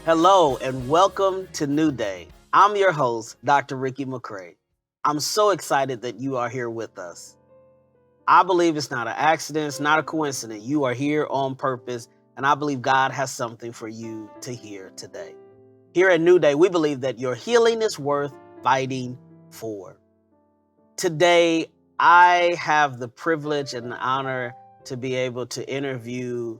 Hello and welcome to New Day. I'm your host, Dr. Rickey McCray. I'm so excited that you are here with us. I believe it's not an accident, it's not a coincidence. You are here on purpose, and I believe God has something for you to hear today. Here at New Day, we believe that your healing is worth fighting for. Today, I have the privilege and the honor to be able to interview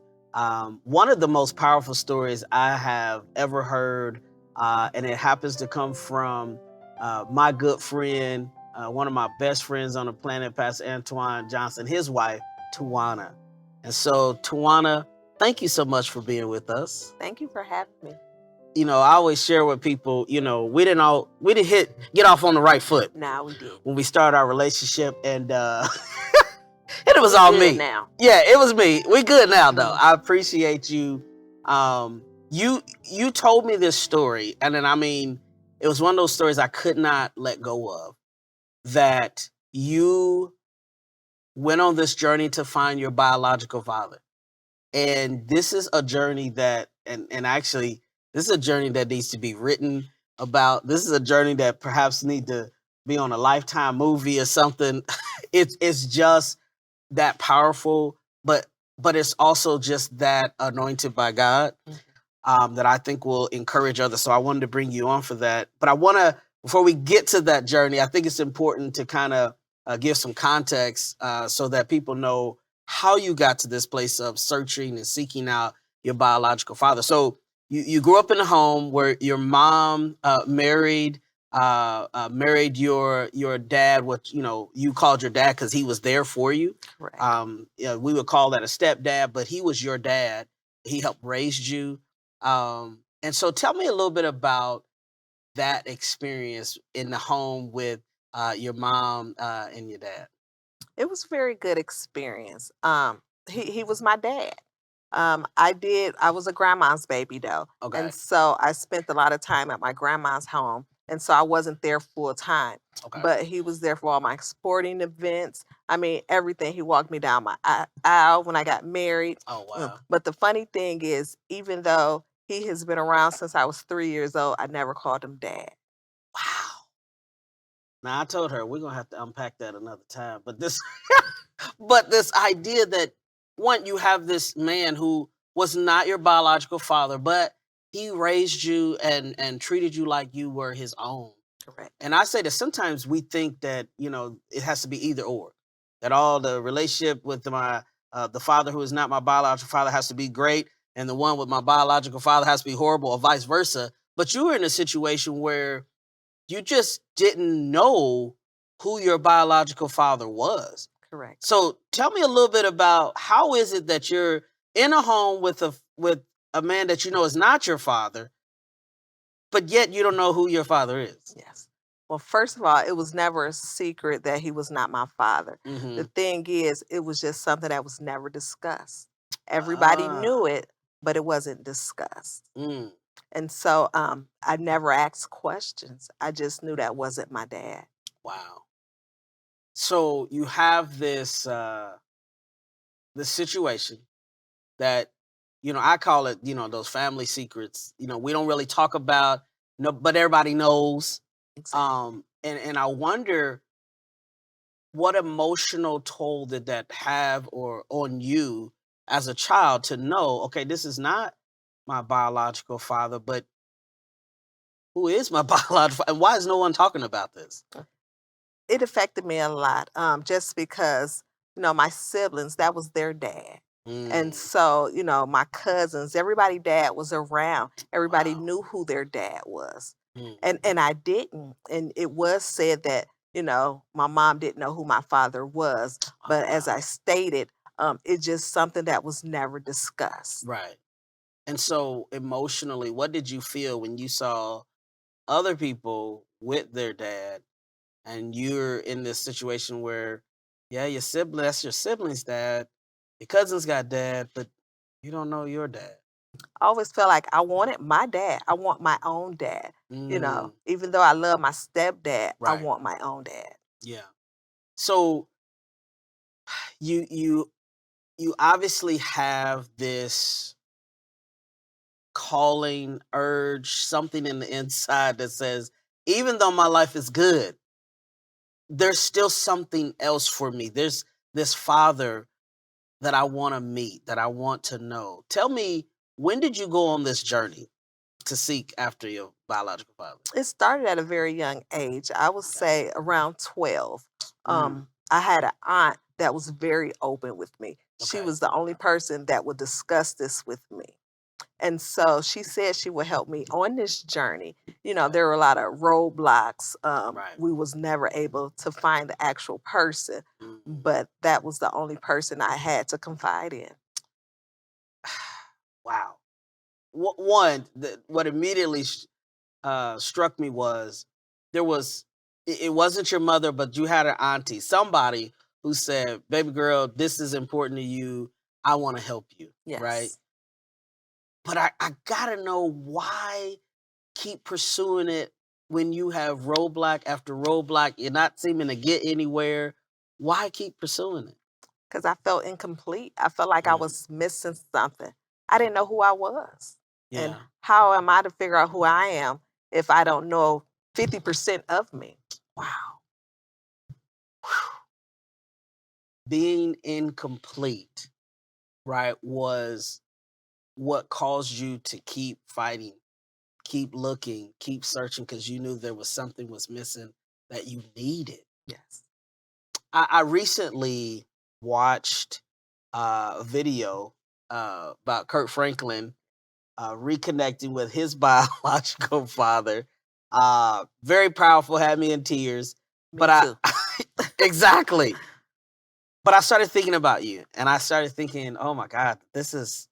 one of the most powerful stories I have ever heard, and it happens to come from my good friend, one of my best friends on the planet, Pastor Antoine Johnson, his wife, Tawana. And so, Tawana, thank you so much for being with us. Thank you for having me. I always share with people, we didn't get off on the right foot. Nah, we did. When we started our relationship, and and it was We all good me. now. Yeah, it was me. We good now though. Mhm. I appreciate you. You told me this story, and then it was one of those stories I could not let go of. That you went on this journey to find your biological father. And this is a journey that, and actually, this is a journey that needs to be written about. This is a journey that perhaps need to be on a Lifetime movie or something. It's just that powerful, but it's also just that anointed by God, that I think will encourage others. So I wanted to bring you on for that. But I want to, before we get to that journey, I think it's important to kind of give some context, so that people know how you got to this place of searching and seeking out your biological father. So you grew up in a home where your mom married your dad, what you called your dad because he was there for you. Correct. We would call that a stepdad, but he was your dad. He helped raise you. And so tell me a little bit about that experience in the home with your mom and your dad. It was a very good experience. He was my dad. I was a grandma's baby though. Okay. And so I spent a lot of time at my grandma's home. And so I wasn't there full time. Okay. But he was there for all my sporting events. I mean, everything. He walked me down my aisle when I got married. Oh wow. But the funny thing is, even though he has been around since I was 3 years old, I never called him dad. Wow. Now I told her we're gonna have to unpack that another time. But this but this idea that one, you have this man who was not your biological father, but he raised you and treated you like you were his own. Correct. And I say that sometimes we think that, it has to be either or. That all the relationship with the father who is not my biological father has to be great, and the one with my biological father has to be horrible, or vice versa. But you were in a situation where you just didn't know who your biological father was. Correct. So tell me a little bit about how is it that you're in a home with a man that you know is not your father, but yet you don't know who your father is. Yes. Well, first of all, it was never a secret that he was not my father. Mm-hmm. The thing is, it was just something that was never discussed. Everybody knew it, but it wasn't discussed. Mm. And so I never asked questions. I just knew that wasn't my dad. Wow. So you have this situation that I call it those family secrets. We don't really talk about, no, but everybody knows. Exactly. And I wonder what emotional toll did that have or on you as a child to know, okay, this is not my biological father, but who is my biological, and why is no one talking about this? It affected me a lot, just because, my siblings, that was their dad. And Mm, so, my cousins, everybody dad was around. Everybody wow. knew who their dad was. Mm, And I didn't. And it was said that, my mom didn't know who my father was. But as wow. I stated, it's just something that was never discussed. Right. And so emotionally, what did you feel when you saw other people with their dad and you're in this situation where, yeah, that's your sibling's dad, your cousin's got dad, but you don't know your dad? I always felt like I wanted my dad. I want my own dad. Mm, Even though I love my stepdad, I right. want my own dad. Yeah. So you obviously have this calling, urge, something in the inside that says, even though my life is good, there's still something else for me. There's this father that I want to meet, that I want to know. Tell me, when did you go on this journey to seek after your biological father? It started at a very young age. I would Okay. say around 12. Mm, I had an aunt that was very open with me. She okay. was the only person that would discuss this with me. And so she said she would help me on this journey. Okay. There were a lot of roadblocks. Right. We was never able to find the actual person, Mhm. but that was the only person I had to confide in. Wow. One, what immediately struck me was there was it wasn't your mother, but you had an auntie, somebody who said, "Baby girl, this is important to you. I want to help you." Right? Yes. But I gotta know, why keep pursuing it when you have roadblock after roadblock? You're not seeming to get anywhere. Why keep pursuing it? Because I felt incomplete. I felt like I Mm, was missing something. I didn't know who I was. And yeah. how am I to figure out who I am if I don't know 50% of me? Wow. Being incomplete, right, was what caused you to keep fighting, keep looking, keep searching, because you knew there was something was missing that you needed. Yes. I recently watched a video about Kurt Franklin reconnecting with his biological father. Very powerful, had me in tears. Me But I too. exactly. But I started thinking about you, and I started thinking, oh my God, this is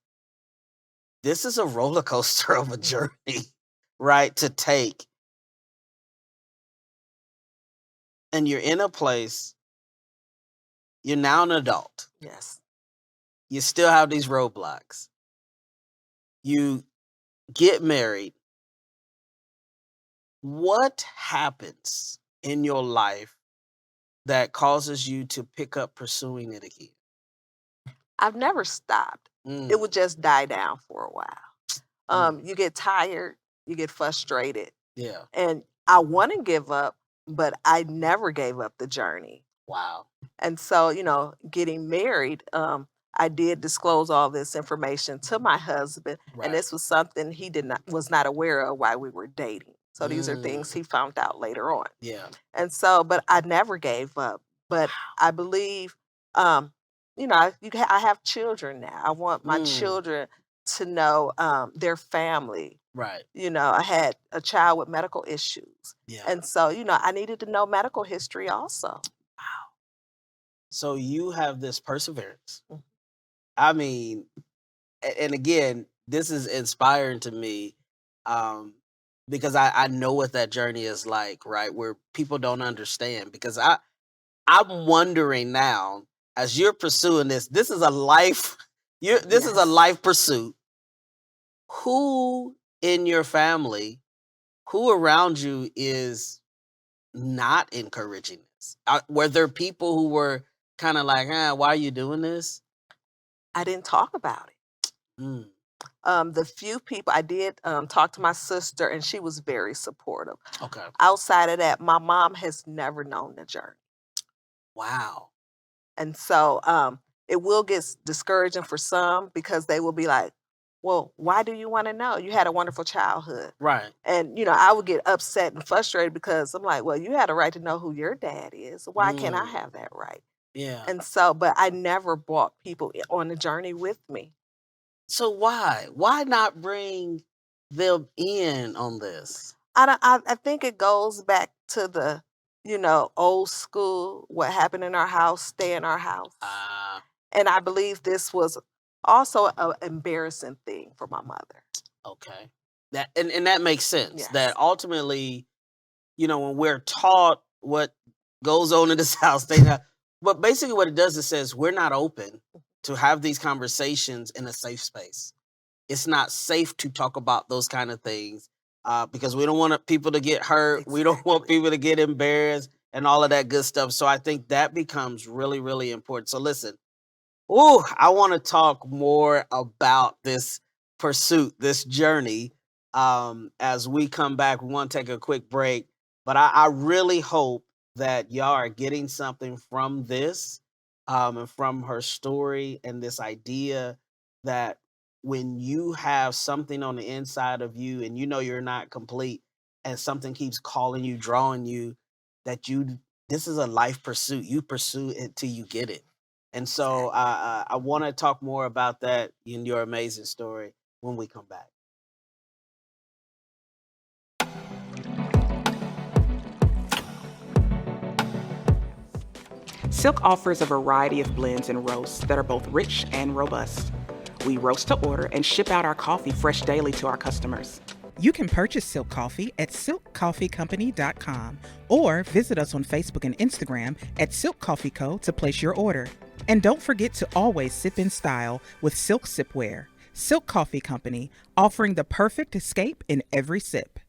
a roller coaster of a Mhm. journey, right? To take. And you're in a place, you're now an adult. Yes. You still have these roadblocks. You get married. What happens in your life that causes you to pick up pursuing it again? I've never stopped. It Mm, would just die down for a while. mm, You get tired, you get frustrated, yeah. and I want to give up, but I never gave up the journey. Wow. And so, getting married, I did disclose all this information to my husband, and Right. this was something he did not was not aware of while we were dating. So these are things Mm, he found out later on. yeah. And so, but I never gave up. But Wow. I believe, I have children now. I want my Mm, children to know their family. right. I had a child with medical issues. Yeah. And so, I needed to know medical history also. Wow. So you have this perseverance. Mm. I mean, and again, this is inspiring to me, um, because I know what that journey is like, right? Where people don't understand. Because I'm wondering now, as you're pursuing this, this is a life. This is a Yes. life pursuit. Who in your family, who around you is not encouraging this? Were there people who were kind of like, why are you doing this? I didn't talk about it. Mm, The few people I did talk to my sister, and she was very supportive. okay. Outside of that, my mom has never known the journey. Wow. And so it will get discouraging for some because they will be like, well, why do you want to know? You had a wonderful childhood. Right. And, I would get upset and frustrated because I'm like, well, you had a right to know who your dad is. Why can't I Mm, have that right? yeah. And so, but I never brought people on the journey with me. So why? Why not bring them in on this? I think it goes back to the, old school, what happened in our house, stay in our house. Ah, And I believe this was also an embarrassing thing for my mother. okay. And that makes sense. That Yes. ultimately, when we're taught what goes on in this house, they not. But basically, what it does, it says we're not open to have these conversations in a safe space. It's not safe to talk about those kind of things, because we don't want people to get hurt. We don't want Exactly. people to get embarrassed and all of that good stuff. So I think that becomes really, really important. So listen, ooh, I want to talk more about this pursuit, this journey. As we come back, we want to take a quick break, but I really hope that y'all are getting something from this, and from her story and this idea that when you have something on the inside of you and you know you're not complete and something keeps calling you, drawing you, that this is a life pursuit. You pursue it till you get it. And so Exactly. I want to talk more about that in your amazing story when we come back. Silk offers a variety of blends and roasts that are both rich and robust. We roast to order and ship out our coffee fresh daily to our customers. You can purchase Silk Coffee at silkcoffeecompany.com or visit us on Facebook and Instagram at Silk Coffee Co. to place your order. And don't forget to always sip in style with Silk Sipware. Silk Coffee Company, offering the perfect escape in every sip.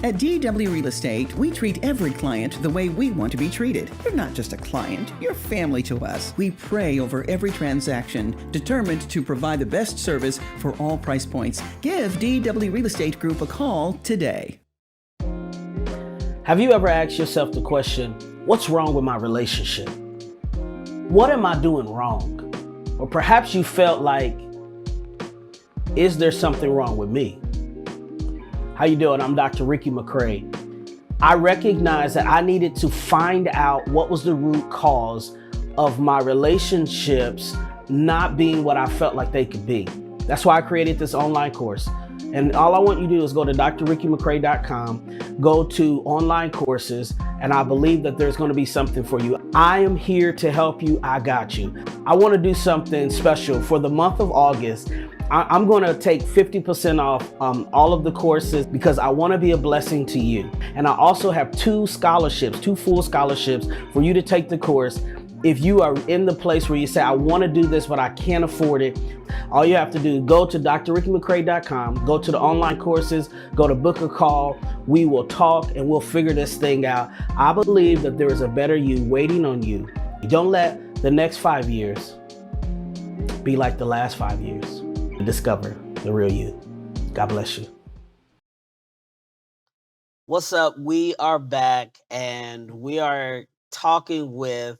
At DW Real Estate, we treat every client the way we want to be treated. You're not just a client, you're family to us. We pray over every transaction, determined to provide the best service for all price points. Give DW Real Estate Group a call today. Have you ever asked yourself the question, what's wrong with my relationship? What am I doing wrong? Or perhaps you felt like, is there something wrong with me? How you doing? I'm Dr. Rickey McCray. I recognized that I needed to find out what was the root cause of my relationships not being what I felt like they could be. That's why I created this online course. And all I want you to do is go to drrickeymccray.com, go to online courses, and I believe that there's going to be something for you. I am here to help you. I got you. I want to do something special for the month of August. I'm going to take 50% off all of the courses because I want to be a blessing to you. And I also have two full scholarships for you to take the course. If you are in the place where you say, I want to do this, but I can't afford it, all you have to do is go to drrickeymccray.com, go to the online courses, go to book a call. We will talk and we'll figure this thing out. I believe that there is a better you waiting on you. Don't let the next 5 years be like the last 5 years. Discover the real you. God bless you. What's up? We are back and we are talking with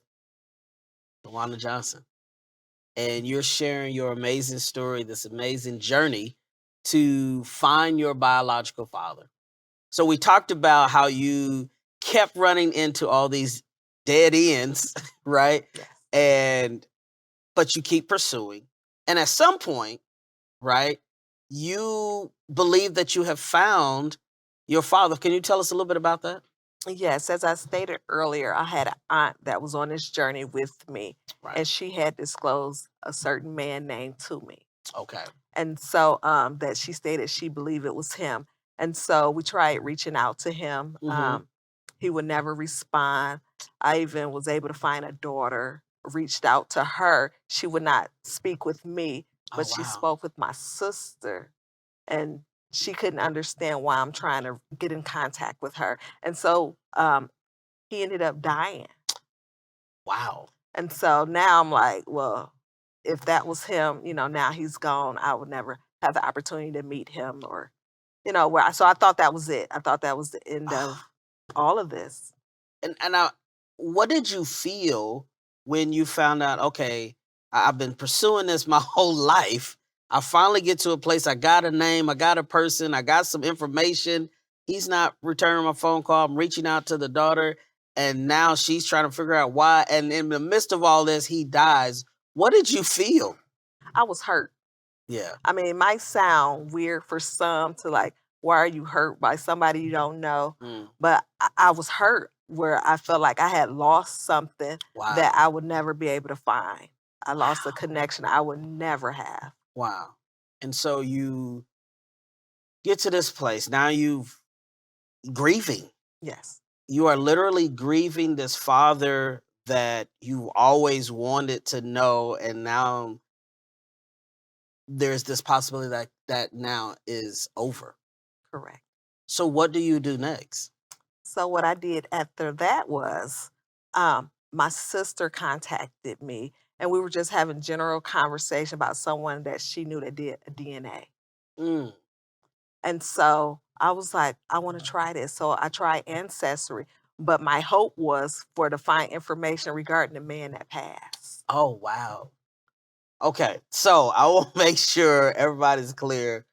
Tawana Johnson. And you're sharing your amazing story, this amazing journey to find your biological father. So we talked about how you kept running into all these dead ends, right? Yes. But you keep pursuing. And at some point, right, you believe that you have found your father. Can you tell us a little bit about that? Yes, as I stated earlier, I had an aunt that was on this journey with me, Right. and she had disclosed a certain man name to me. Okay. And so that she stated she believed it was him. And so we tried reaching out to him. Mhm. He would never respond. I even was able to find a daughter, reached out to her. She would not speak with me, Oh, but she wow. spoke with my sister. And she couldn't understand why I'm trying to get in contact with her. And so he ended up dying. Wow. And so now I'm like, well, if that was him, now he's gone, I would never have the opportunity to meet him or, so I thought that was it. I thought that was the end of all of this. And what did you feel when you found out, okay, I've been pursuing this my whole life. I finally get to a place, I got a name, I got a person, I got some information. He's not returning my phone call. I'm reaching out to the daughter, and now she's trying to figure out why. And in the midst of all this, he dies. What did you feel? I was hurt. Yeah. I mean, it might sound weird for some to like, why are you hurt by somebody you don't know? Mm. But I was hurt where I felt like I had lost something Wow. that I would never be able to find I lost a connection I would never have. Wow. And so you get to this place. Now you've grieving. Yes. You are literally grieving this father that you always wanted to know, and now there's this possibility that now is over. Correct. So what do you do next? So what I did after that was my sister contacted me, and we were just having general conversation about someone that she knew that did a DNA. Mm, And so I was like, I want to try this. So I tried Ancestry, but my hope was for to find information regarding the man that passed. oh wow. Okay, so I will make sure everybody's clear.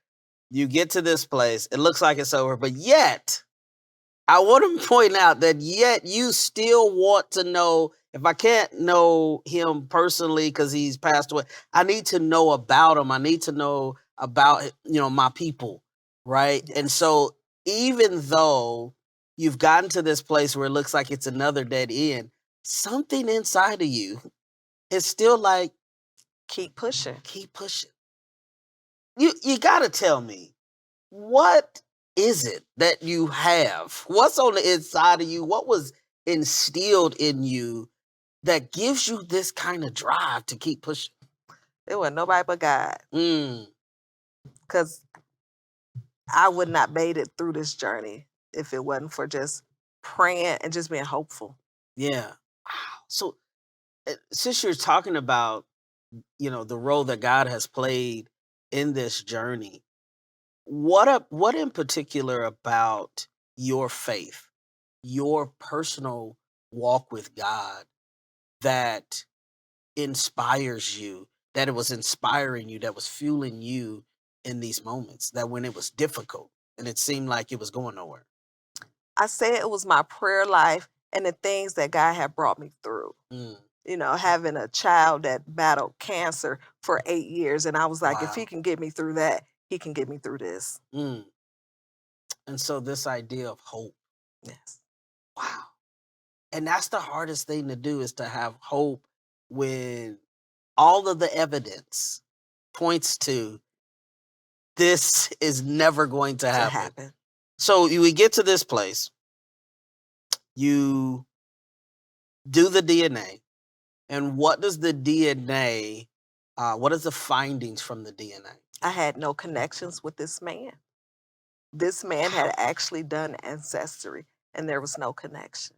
You get to this place, it looks like it's over, but yet I want to point out that yet you still want to know. If I can't know him personally because he's passed away, I need to know about him. I need to know about my people, right? And Yes. so even though you've gotten to this place where it looks like it's another dead end, something inside of you is still like, Keep pushing. keep pushing. You got to tell me, what is it that you have? What's on the inside of you? What was instilled in you that gives you this kind of drive to keep pushing? It wasn't nobody but God, Mm, because I would not made it through this journey if it wasn't for just praying and just being hopeful. yeah. Wow. So since you're talking about, the role that God has played in this journey, what in particular about your faith, your personal walk with God that inspires you, that it was inspiring you, that was fueling you in these moments, that when it was difficult and it seemed like it was going nowhere? I say it was my prayer life and the things that God had brought me through. Mm, Having a child that battled cancer for 8 years. And I was like, if he wow. can get me through that, he can get me through this. Mm. And so this idea of hope, Yes. wow. And that's the hardest thing to do, is to have hope when all of the evidence points to this is never going to To happen. happen. So we get to this place, you do the DNA, and what does the DNA, what is the findings from the DNA? I had no connections with this man. This man had actually done Ancestry, and there was no connection.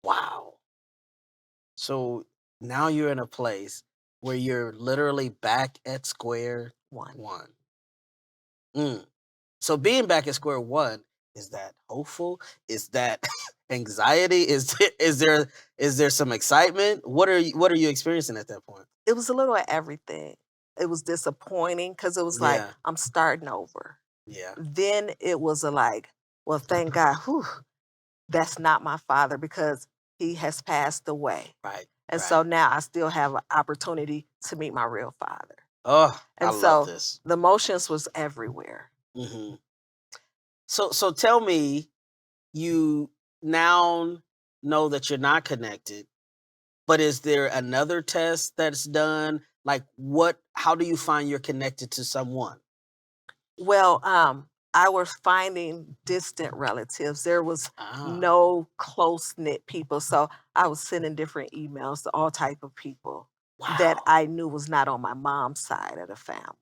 Wow. So now you're in a place where you're literally back at square One. one. Mm. So being back at square one, is that hopeful? Is that anxiety? Is there some excitement? What are you experiencing at that point? It was a little of everything. It was disappointing because it was like, Yeah, I'm starting over. yeah, Then it was well, thank God, that's not my father because he has passed away. right, And right. so now I still have an opportunity to meet my real father. Oh, I And love so this. the emotions was everywhere. Hmm. So tell me, you now know that you're not connected, but is there another test that's done? Like how do you find you're connected to someone? Well, I was finding distant relatives. There was Ah, no close-knit people. So I was sending different emails to all type of people that wow. I knew was not on my mom's side of the family.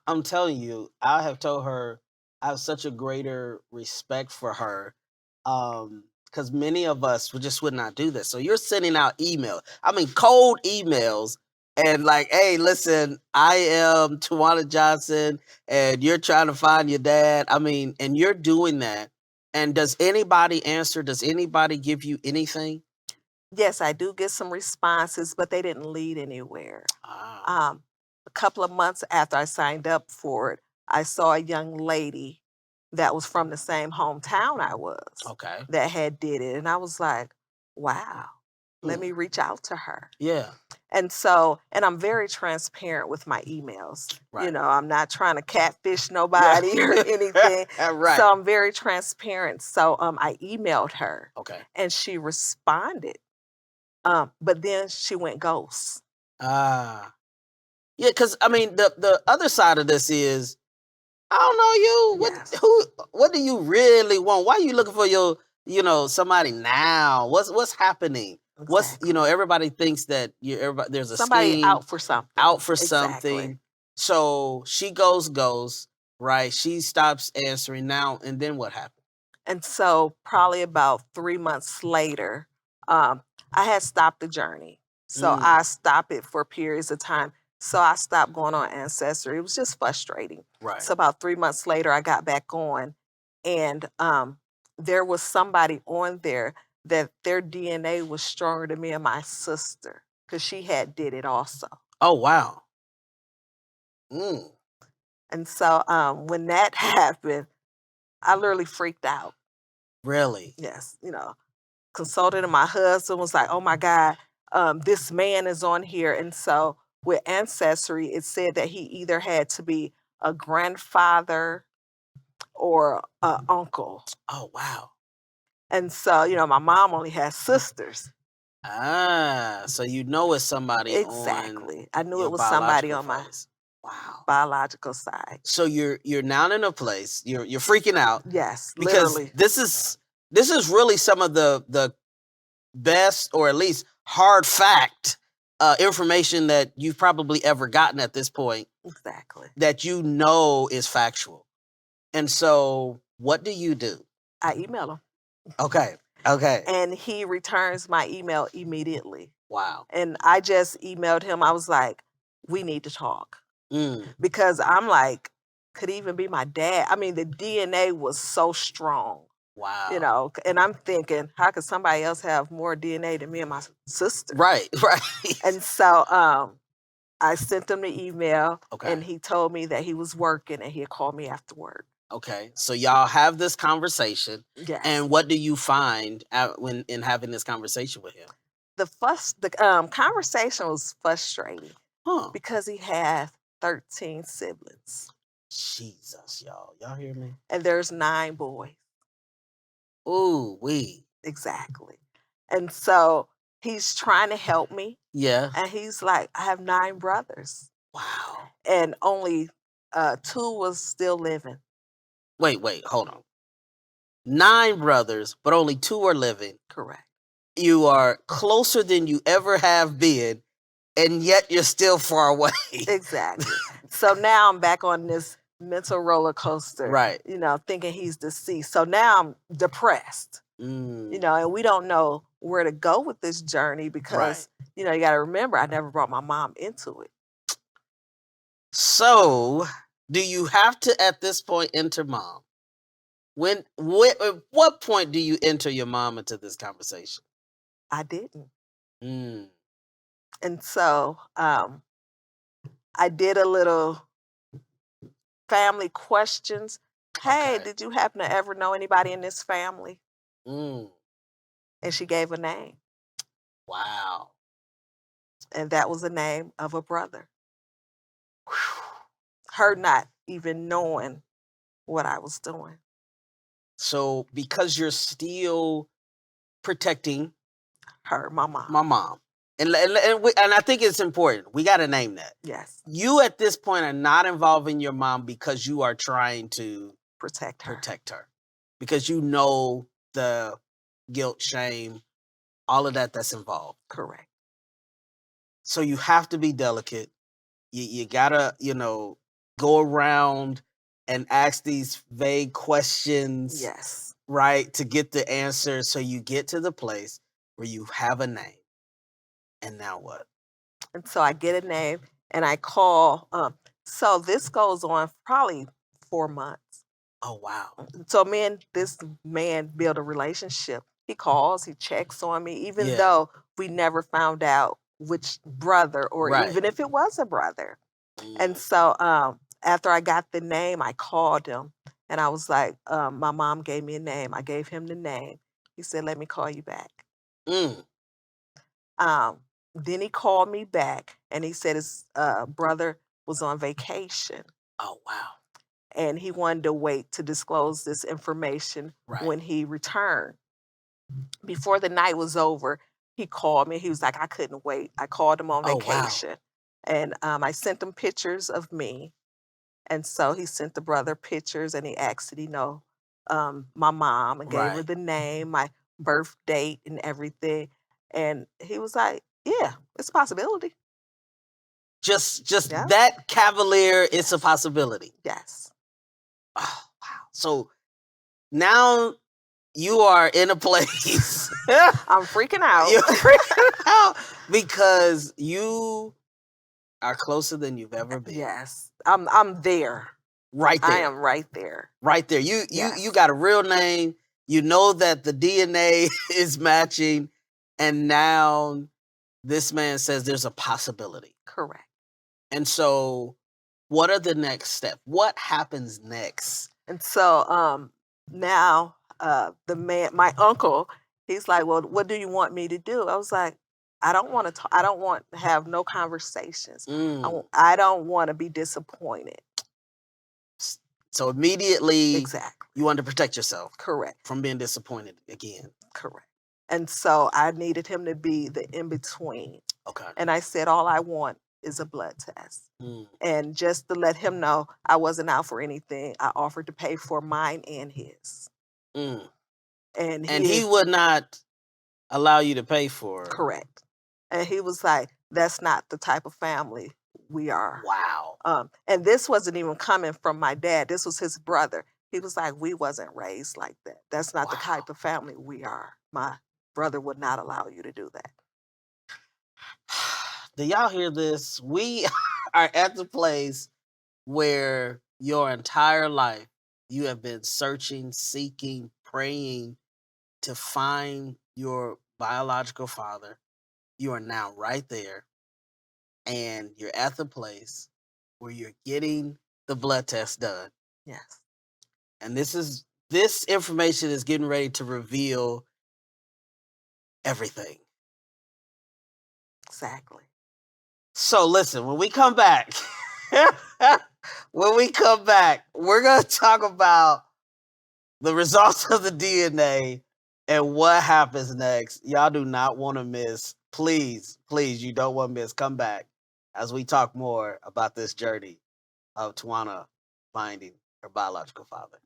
I'm telling you, I have told her I have such a greater respect for her. Because many of us would not do this. So you're sending out email. I mean, cold emails, and like, hey, listen, I am Tawana Johnson, and you're trying to find your dad. I mean, and you're doing that. And does anybody answer? Does anybody give you anything? Yes, I do get some responses, but they didn't lead anywhere. Ah, Um, a couple of months after I signed up for it, I saw a young lady that was from the same hometown I was okay. that had did it. And I was like, wow, let Hmm. me reach out to her. Yeah, And so, and I'm very transparent with my emails. right. I'm not trying to catfish nobody or anything. Right. So I'm very transparent. So I emailed her Okay. and she responded. But then she went ghost. Ah. Yeah, because I mean the other side of this is I don't know you. Yes. What do you really want? Why are you looking for somebody now? What's happening? Exactly. Everybody thinks that there's a Somebody scheme out for something. out for Exactly. something. So she goes, right? She stops answering now, and then what happened? And so probably about 3 months later, I had stopped the journey. So Mm, I stopped it for periods of time. So I stopped going on Ancestry. It was just frustrating. right. So about 3 months later, I got back on, and there was somebody on there that their DNA was stronger than me and my sister because she had did it also. Oh wow. Mm, And so when that happened, I literally freaked out. really? Yes, consulted, and my husband was like, "Oh my God, this man is on here." And so with Ancestry, it said that he either had to be a grandfather or a uncle. Oh wow. And so, my mom only has sisters. Ah, so it's somebody on Exactly. I knew your it was somebody biological on my father's. Wow. biological side. So you're now in a place you're freaking out Yes, because literally. this is really some of the best or at least hard fact information that you've probably ever gotten at this point Exactly. that is factual. And so what do you do? I email him, Okay. and he returns my email immediately. Wow. And I just emailed him. I was like, "We need to talk." Mm, Because I'm like, could even be my dad. I mean, the DNA was so strong, wow. and I'm thinking, how could somebody else have more DNA than me and my sister? Right. And so I sent him the email, Okay. and he told me that he was working and he'd call me after work. Okay. So y'all have this conversation. Yes. And what do you find when in having this conversation with him? The conversation was frustrating Huh. because he had 13 siblings, Jesus, y'all. Y'all hear me? and there's 9 boys. Ooh, wee. Exactly. And so he's trying to help me. Yeah. And he's like, "I have 9 brothers, Wow. and only 2 was still living." Wait, hold on. 9 brothers, but only 2 are living. Correct. You are closer than you ever have been, and yet you're still far away. Exactly. So now I'm back on this mental roller coaster, Right. thinking he's deceased. So now I'm depressed, Mm, and we don't know where to go with this journey because, you got to remember, I never brought my mom into it. So, do you have to at this point enter mom? At what point do you enter your mom into this conversation? I didn't. Mm, And so I did a little family questions. "Hey, okay. did you happen to ever know anybody in this family?" Mm, And she gave a name, wow. and that was the name of a brother. Her not even knowing what I was doing. So, because you're still protecting Her, my mom. my mom, and I think it's important. We got to name that. Yes, You at this point are not involving your mom because you are trying to protect her. because you know the guilt, shame, all of that's involved. Correct. So you have to be delicate. You gotta, go around and ask these vague questions, Yes. right, to get the answer. So you get to the place where you have a name. And now what? And so I get a name and I call. So this goes on probably 4 months. Oh wow. So me and this man build a relationship. He calls, he checks on me, even Yeah. though we never found out which brother or Right. even if it was a brother. And Mm, so after I got the name, I called him and I was like, my mom gave me a name. I gave him the name. He said, "Let me call you back." mm. Then he called me back and he said his brother was on vacation Oh wow. and he wanted to wait to disclose this information Right. when he returned. Before the night was over, he called me. He was like, I couldn't wait. I called him on Oh, wow. vacation. And I sent him pictures of me. And so he sent the brother pictures and he asked, did he know my mom, and gave her Right. the name, my birth date, and everything. And he was like, yeah, it's a possibility. Just Yeah. that cavalier, it's a possibility. Yes. Oh, wow. So now you are in a place. I'm freaking out. You're freaking out because you are closer than you've ever been. Yes. I'm there. Right there. I am right there. Right there. You Yes. got a real name. You know that the DNA is matching, and now this man says there's a possibility. Correct. And so, what are the next steps? What happens next? And so now my uncle, he's like, well, what do you want me to do? I was like, I don't want to talk. I don't want to have no conversations. I don't want to be disappointed. So immediately, Exactly. you want to protect yourself Correct. from being disappointed again. Correct. And so I needed him to be the in-between. Okay. And I said, all I want is a blood test. And just to let him know I wasn't out for anything, I offered to pay for mine and his. And he would not allow you to pay for it. Correct. And he was like, that's not the type of family we are. Wow. And this wasn't even coming from my dad. This was his brother. He was like, we wasn't raised like that. That's not the type of family we are. My brother would not allow you to do that. Do y'all hear this? We are at the place where your entire life you have been searching, seeking, praying to find your biological father. You are now right there, and you're at the place where you're getting the blood test done. Yes. And this information is getting ready to reveal everything. Exactly. So listen, when we come back, we're going to talk about the results of the DNA and what happens next. Y'all do not want to miss. Please, you don't want to miss. Come back as we talk more about this journey of Tawana finding her biological father.